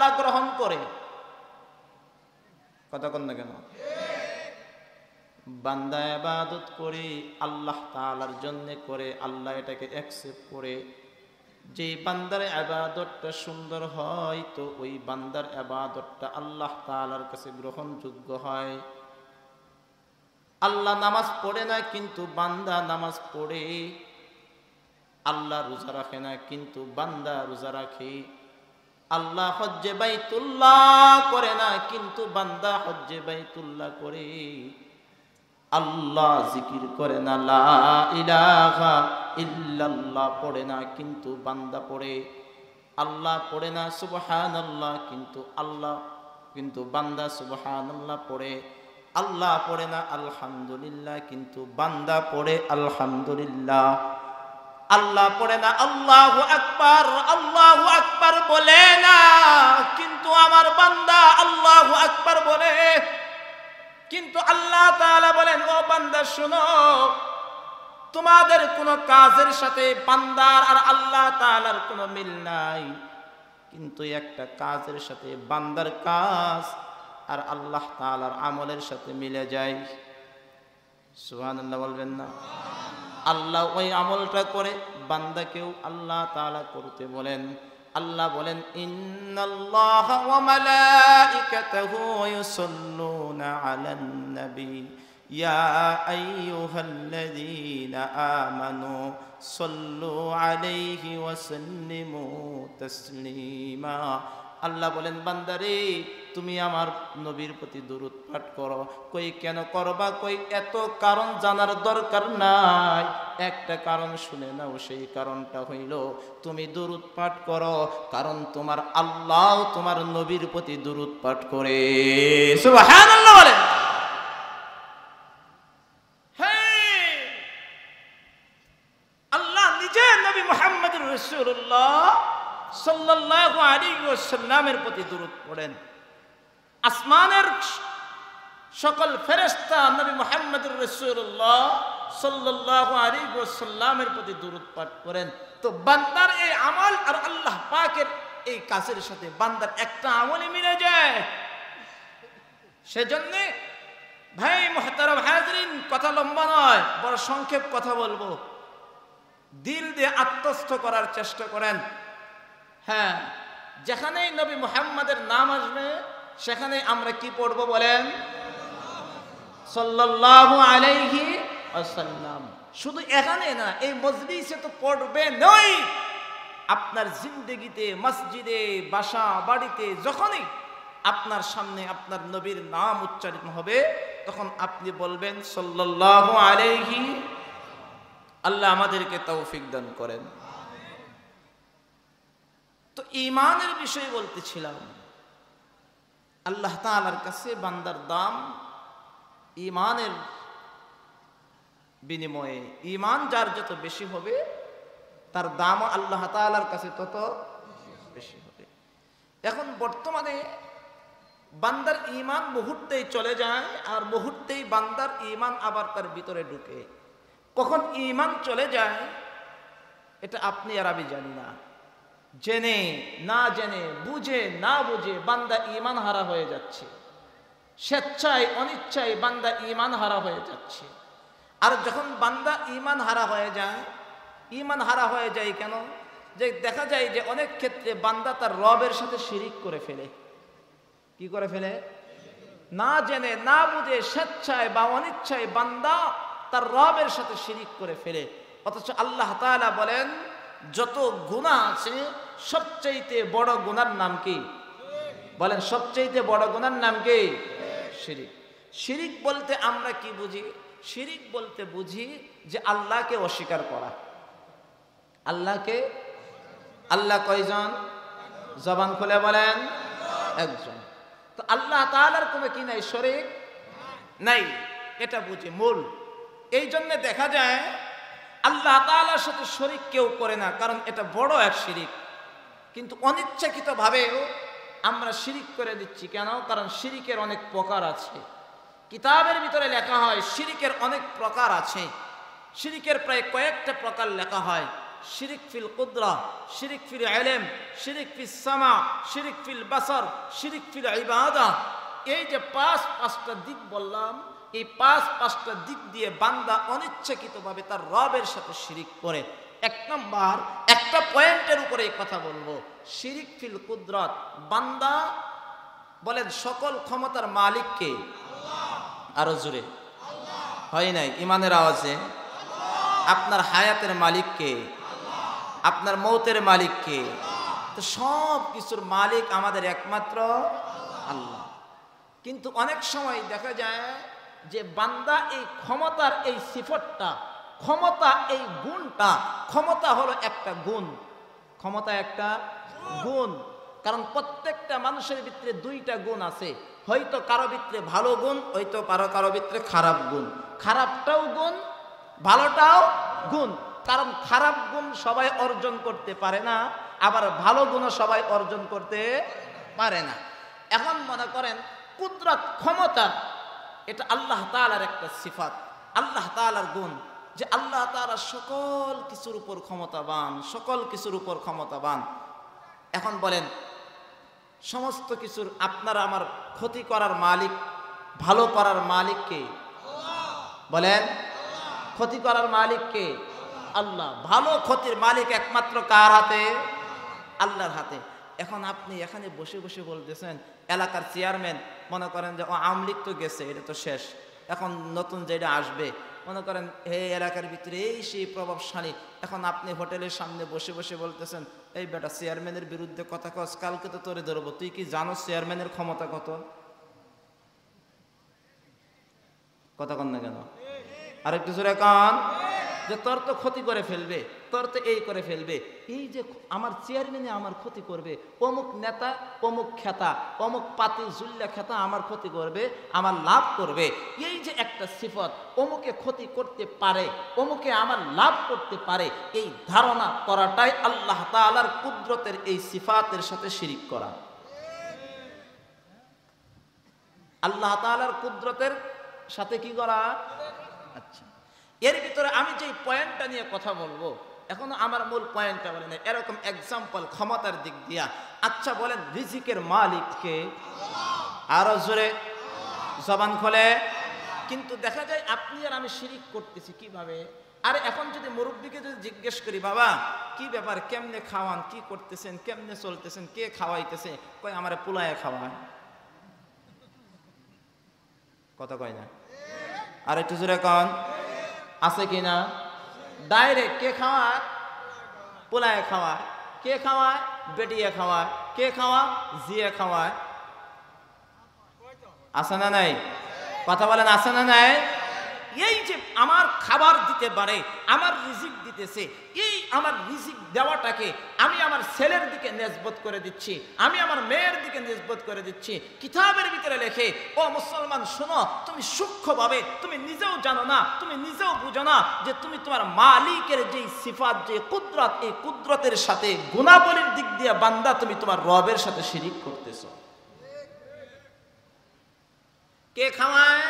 আল্লাহ গ্রহণ করে। কথা কন না কেন? বান্দা ইবাদত করে আল্লাহ তাআলার জন্য করে, আল্লাহ এটাকে অ্যাকসেপ্ট করে। যে বান্দার ইবাদতটা সুন্দর হয় তো ওই বান্দার ইবাদতটা আল্লাহ তাআলার কাছে গ্রহণযোগ্য হয়। আল্লাহ নামাজ পড়ে না কিন্তু বান্দা নামাজ পড়ে, আল্লাহ রোজা রাখে না কিন্তু বান্দা রোজা রাখে, আল্লাহ হজ্জে বাইতুল্লাহ করে না কিন্তু বান্দা হজ্জে বাইতুল্লাহ করে, আল্লাহ জিকির করে না, লা ইলাহা ইল্লাল্লাহ পড়ে না কিন্তু বান্দা পড়ে, আল্লাহ পড়ে না সুবহানাল্লাহ কিন্তু বান্দা সুবহানাল্লাহ পড়ে, আল্লাহ পড়ে না আলহামদুলিল্লাহ কিন্তু বান্দা পড়ে আলহামদুলিল্লাহ, আল্লাহ পড়ে না আল্লাহু আকবার বলে না কিন্তু আমার বান্দা আল্লাহু আকবার বলে। কিন্তু আল্লাহ তাআলা বলেন, ও বান্দা শোনো, তোমাদের কোনো কাজের সাথে বান্দার আর আল্লাহ তাআলার কোনো মিল নাই, কিন্তু একটা কাজের সাথে বান্দার কাজ আর আল্লাহ তাআলার আমলের সাথে মিলে যায়। সুবহানাল্লাহ বলবেন না? আল্লাহ ওই আমলটা করে, বান্দাকেও আল্লাহ তাআলা করতে বলেন। আল্লাহ বলেন, ইন্নাল্লাহা ওয়া মালাইকাতাহু ইউসাল্লুনা আলান নবী ইয়া আইয়ুহাল্লাযীনা আমানু সাল্লু আলাইহি ওয়া সাল্লিমু তাসলিমা। আল্লাহ বলেন, বান্দারে তুমি আমার নবীর প্রতি দরুদ পাঠ করো। কই কেন করবা? কই এত কারণ জানার দরকার নাই, একটা কারণ শুনে নাও। সেই কারণটা হইল তুমি দরুদ পাঠ করো কারণ তোমার আল্লাহ তোমার নবীর প্রতি দরুদ পাঠ করে। সুবহানাল্লাহ বলেন। আল্লাহ নিজে নবী মুহাম্মদুর রাসূলুল্লাহ সাল্লাল্লাহু আলাইহি ওয়াসাল্লামের প্রতি দরুদ পড়েন। আসমানের সকল ফেরেশতা নবী মুহাম্মদুর রাসূলুল্লাহ সাল্লাল্লাহু আলাইহি ওয়াসাল্লামের প্রতি দরুদ পাঠ করেন। তো বান্দার এই আমল আর আল্লাহ পাকের এই কাজের সাথে বান্দার একটা আমলই মিলে যায়। সেজন্য ভাই মুহতারাম হাজরিন, কথা লম্বা নয়, বড় সংক্ষেপ কথা বলবো। দিল দিয়ে আত্মস্থ করার চেষ্টা করেন। হ্যাঁ, যেখানেই নবী মুহাম্মাদের নাম আসবে সেখানে আমরা কি পড়বো বলেন? সাল্লাল্লাহু আলাইহি ওয়াসাল্লাম। শুধু এখানে না, এই মজলিসে তো পড়বে নয়, আপনার জিন্দেগিতে, মসজিদে, বাসা বাড়িতে যখনই আপনার সামনে আপনার নবীর নাম উচ্চারিত হবে তখন আপনি বলবেন সাল্লাল্লাহু আলাইহি। আল্লাহ আমাদেরকে তৌফিক দান করেন। তো ঈমানের বিষয় বলতেছিলাম। আল্লাহ তাআলার কাছে বান্দার দাম ঈমানের বিনিময়ে। ঈমান যার যত বেশি হবে তার দাম আল্লাহ তাআলার কাছে তত বেশি হবে। এখন বর্তমানে বান্দার ঈমান মুহূর্তেই চলে যায় আর মুহূর্তেই বান্দার ঈমান আবার তার ভিতরে ঢুকে। কখন ঈমান চলে যায় এটা আপনি আর আমি জানি না। জেনে না জেনে, বুঝে না বুঝে বান্দা ঈমান হারা হয়ে যাচ্ছে। স্বেচ্ছায় অনিচ্ছায় বান্দা ঈমান হারা হয়ে যাচ্ছে। আর যখন বান্দা ঈমান হারা হয়ে যায়, ঈমান হারা হয়ে যায় কেন? যে দেখা যায় যে অনেক ক্ষেত্রে বান্দা তার রবের সাথে শিরিক করে ফেলে। কি করে ফেলে? না জেনে না বুঝে স্বেচ্ছায় বা অনিচ্ছায় বান্দা তার রবের সাথে শিরিক করে ফেলে। অথচ আল্লাহ তাআলা বলেন, যত গুনাহ আছে সবচাইতে বড় গুনার নাম কি? বলেন, সবচাইতে বড় গুনার নাম কি? শিরিক। শিরিক বলতে আমরা কি বুঝি? শিরিক বলতে বুঝি যে আল্লাহকে অস্বীকার করা। আল্লাহকে, আল্লাহ কয়জন? জবান খুলে বলেন, একজন। তো আল্লাহ তাআলার কোনো কি নাই? শরীক নাই। এটা বুঝি মূল। এই জন্য দেখা যায় আল্লাহ তাআলার সাথে শরীক কেউ করে না, কারণ এটা বড় এক শিরিক। কিন্তু অনিচ্ছাকৃতভাবেও আমরা শিরিক করে দিচ্ছি। কেন? কারণ শিরিকের অনেক প্রকার আছে। কিতাবের ভিতরে লেখা হয় শিরিকের অনেক প্রকার আছে। শিরিকের প্রায় কয়েকটা প্রকার লেখা হয়। শিরিক ফিল কুদরা, শিরিক ফিল ইলম, শিরিক ফিস সামা, শিরিক ফিল বাসার, শিরিক ফিল ইবাদা। এই যে পাঁচটা দিক বললাম, এই পাঁচটা দিক দিয়ে বান্দা অনিচ্ছাকৃতভাবে তার রবের সাথে শিরিক করে। এক নাম্বার একটা পয়েন্টের উপরে এই কথা বলবো, শিরিক ফিল কুদরত। বান্দা বলেন সকল ক্ষমতার মালিক কে? আরো জোরে হয় নাই ইমানের আওয়াজে। আপনার হায়াতের মালিক কে? আপনার মৌতের মালিক কে? তো সব কিছুর মালিক আমাদের একমাত্র আল্লাহ। কিন্তু অনেক সময় দেখা যায় যে বান্দা এই ক্ষমতার এই সিফতটা, ক্ষমতা এই গুণটা, ক্ষমতা হলো একটা গুণ, ক্ষমতা একটা গুণ। কারণ প্রত্যেকটা মানুষের ভিতরে দুইটা গুণ আছে, হয়তো কারো ভিতরে ভালো গুণ, হয়তো কারো ভিতরে খারাপ গুণ। খারাপটাও গুণ, ভালোটাও গুণ। কারণ খারাপ গুণ সবাই অর্জন করতে পারে না, আবার ভালো গুণও সবাই অর্জন করতে পারে না। এখন মনে করেন কুদরত, ক্ষমতা, এটা আল্লাহ তাআলার একটা সিফাত, আল্লাহ তাআলার গুণ, যে আল্লাহ তাআলা সকল কিছুর উপর ক্ষমতাবান, সকল কিছুর উপর ক্ষমতাবান। এখন বলেন সমস্ত কিছুর আপনার আমার ক্ষতি করার মালিক, ভালো করার মালিক কে? বলেন ক্ষতি করার মালিক কে? আল্লাহ। ভালো ক্ষতির মালিক একমাত্র কার হাতে? আল্লাহর হাতে। এখন আপনি এখানে বসে বসে বলতেছেন এলাকার চেয়ারম্যান, মনে করেন যে আওয়ামী লীগ তো গেছে, এটা তো শেষ, এখন নতুন যেটা আসবে, মনে করেন এই এলাকার ভিতরে এই সেই প্রভাবশালী। এখন আপনি হোটেলের সামনে বসে বসে বলতেছেন এই বেটা চেয়ারম্যানের বিরুদ্ধে কথা কস, কালকে তো তোরে ধরবো, তুই কি জানো চেয়ারম্যানের ক্ষমতা কত? কথা কন না কেন? আরেকটু জোরে কান। যে তোর তো ক্ষতি করে ফেলবে, তোর তো এই করে ফেলবে, এই যে আমার চেয়ারম্যানে আমার ক্ষতি করবে, অমুক নেতা, অমুক খেতা, অমুক পাতি জুল্লা খেতা আমার ক্ষতি করবে, আমার লাভ করবে, এই যে একটা সিফত, অমুকে ক্ষতি করতে পারে, অমুকে আমার লাভ করতে পারে, এই ধারণা করাটাই আল্লাহ তাআলার কুদরতের এই সিফাতের সাথে শিরিক করা। আল্লাহ তাআলার কুদরতের সাথে কি করা? আচ্ছা, এর ভিতরে আমি যে পয়েন্টটা নিয়ে কথা বলবো, এখন আমার মূল পয়েন্টটা বলেন এরকম এক্সাম্পল ক্ষমতার দিক দিয়া। আচ্ছা বলেন রিজিকের মালিক কে? আরো জোরে জবান খোলে। কিন্তু দেখা যায় আপনি আর আমি শিরিক করতেছি কিভাবে? আরে এখন যদি মুরব্বীকে যদি জিজ্ঞেস করি, বাবা কি ব্যাপার, কেমনে খাওয়ান, কি করতেছেন, কেমনে চলতেছেন, কে খাওয়াইতেছে? কয় আমারে পোলায় খাওয়ায়। কথা কয় না? আর একটু জোরে কন, আছে কিনা? ডাইরেক্ট কে খাওয়ায়? পোলায় খাওয়ায়। কে খাওয়ায়? বেটিয়ে খাওয়ায়। কে খাওয়ায়? জিয়ে খাওয়ায়। আছে না নাই? কথা বলেন আছে না নাই? এই যে আমার খাবার দিতে পারে, আমার রিজিক দিতেছে, এই আমার রিজিক দেওয়াটাকে আমি আমার ছেলের দিকে নিসবত করে দিচ্ছি, আমি আমার মেয়ের দিকে নিসবত করে দিচ্ছি। কিতাবের ভিতরে লেখে, ও মুসলমান শোনো, তুমি সূক্ষ্মভাবে তুমি নিজেও জানো না, তুমি নিজেও বুঝো না যে তুমি তোমার মালিকের যে সিফাত, যে কুদরত, এই কুদরতের সাথে গুণাবলীর দিক দিয়ে বান্দা তুমি তোমার রবের সাথে শিরিক করতেছো। কে খাওয়ায়?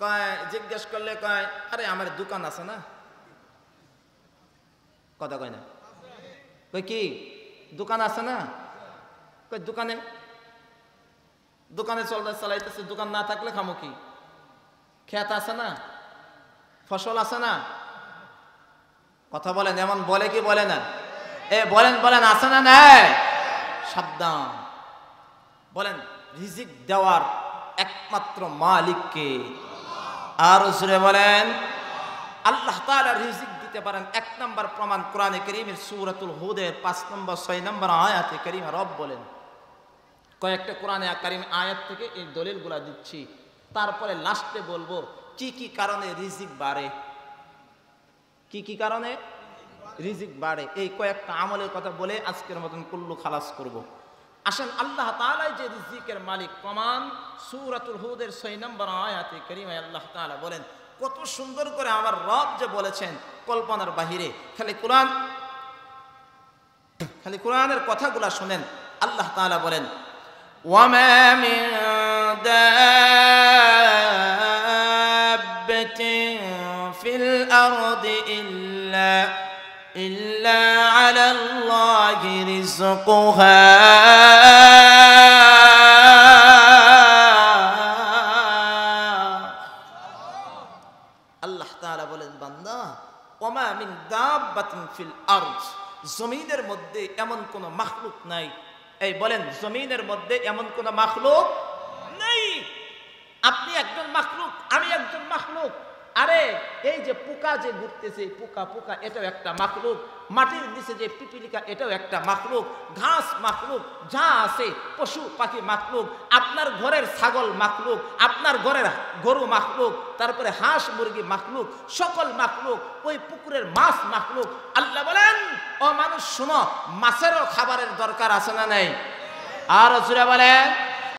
কয় জিজ্ঞেস করলে কয় আরে আমার দোকান আছে না। কথা কয় না? কই কি দোকান আছে না? কই দোকানে চালাইতেছে, দোকান না থাকলে খামো কি? ক্ষেত আছে না, ফসল আছে না? কথা বলেন, এমন বলে কি বলে না? বলেন বলেন আছে না নাই? সাবধান। বলেন রিজিক দেওয়ার একমাত্র মালিক কে? আর জোরে বলেন আল্লাহ তাআলা রিজিক দিতে পারেন। এক নাম্বার প্রমাণ কোরআনে কারীমের সূরাতুল হুদের 5 নম্বর 6 নম্বর আয়াতে কারীমা রব বলেন। কয়েকটা কোরআনে কারীম আয়াত থেকে এই দলিলগুলা দিচ্ছি, তারপরে লাস্টে বলবো কি কি কারণে রিজিক বাড়ে, কি কি কারণে রিজিক বাড়ে। এই কয়েকটা আমলের কথা বলে আজকের মতন কুল্লু খালাস করব। আসেন আল্লাহ তাআলা যে রিজিকের মালিক, প্রমাণ সূরাতুল হুদের 6 নম্বর আয়াতে কারীমায় আল্লাহ তাআলা বলেন, কত সুন্দর করে আমার রব যে বলেছেন কল্পনার বাহিরে। খালি কোরআনের কথাগুলা শুনেন। আল্লাহ তাআলা বলেন, ওয়ামা মিন দাব্বাতিন ফিল আরদি ইল্লা ইল্লা আলাল্লাহি রিজকুহা আল্লাহ তাআলা বলেন বান্দা ওমা মিন দাব্বাতিন ফিল আরদ জমিনের মধ্যে এমন কোন মাখলুক নাই এই বলেন জমিনের মধ্যে এমন কোন মাখলুক নেই আপনি একজন মাখলুক আমি একজন মাখলুক আরে এই যে পোকা যে ঘুরতেছে পোকা পোকা এটাও একটা মাখলুক মাটির নিচে যে পিপিলিকা এটাও একটা মাখলুক ঘাস মাখলুক যা আছে পশু পাখি মাখলুক আপনার ঘরের ছাগল মাখলুক আপনার ঘরের গরু মাখলুক তারপরে হাঁস মুরগি মাখলুক সকল মাখলুক ওই পুকুরের মাছ মাখলুক আল্লাহ বলেন ও মানুষ শুনো মাছেরও খাবারের দরকার আছে না নাই আর জোরে বলেন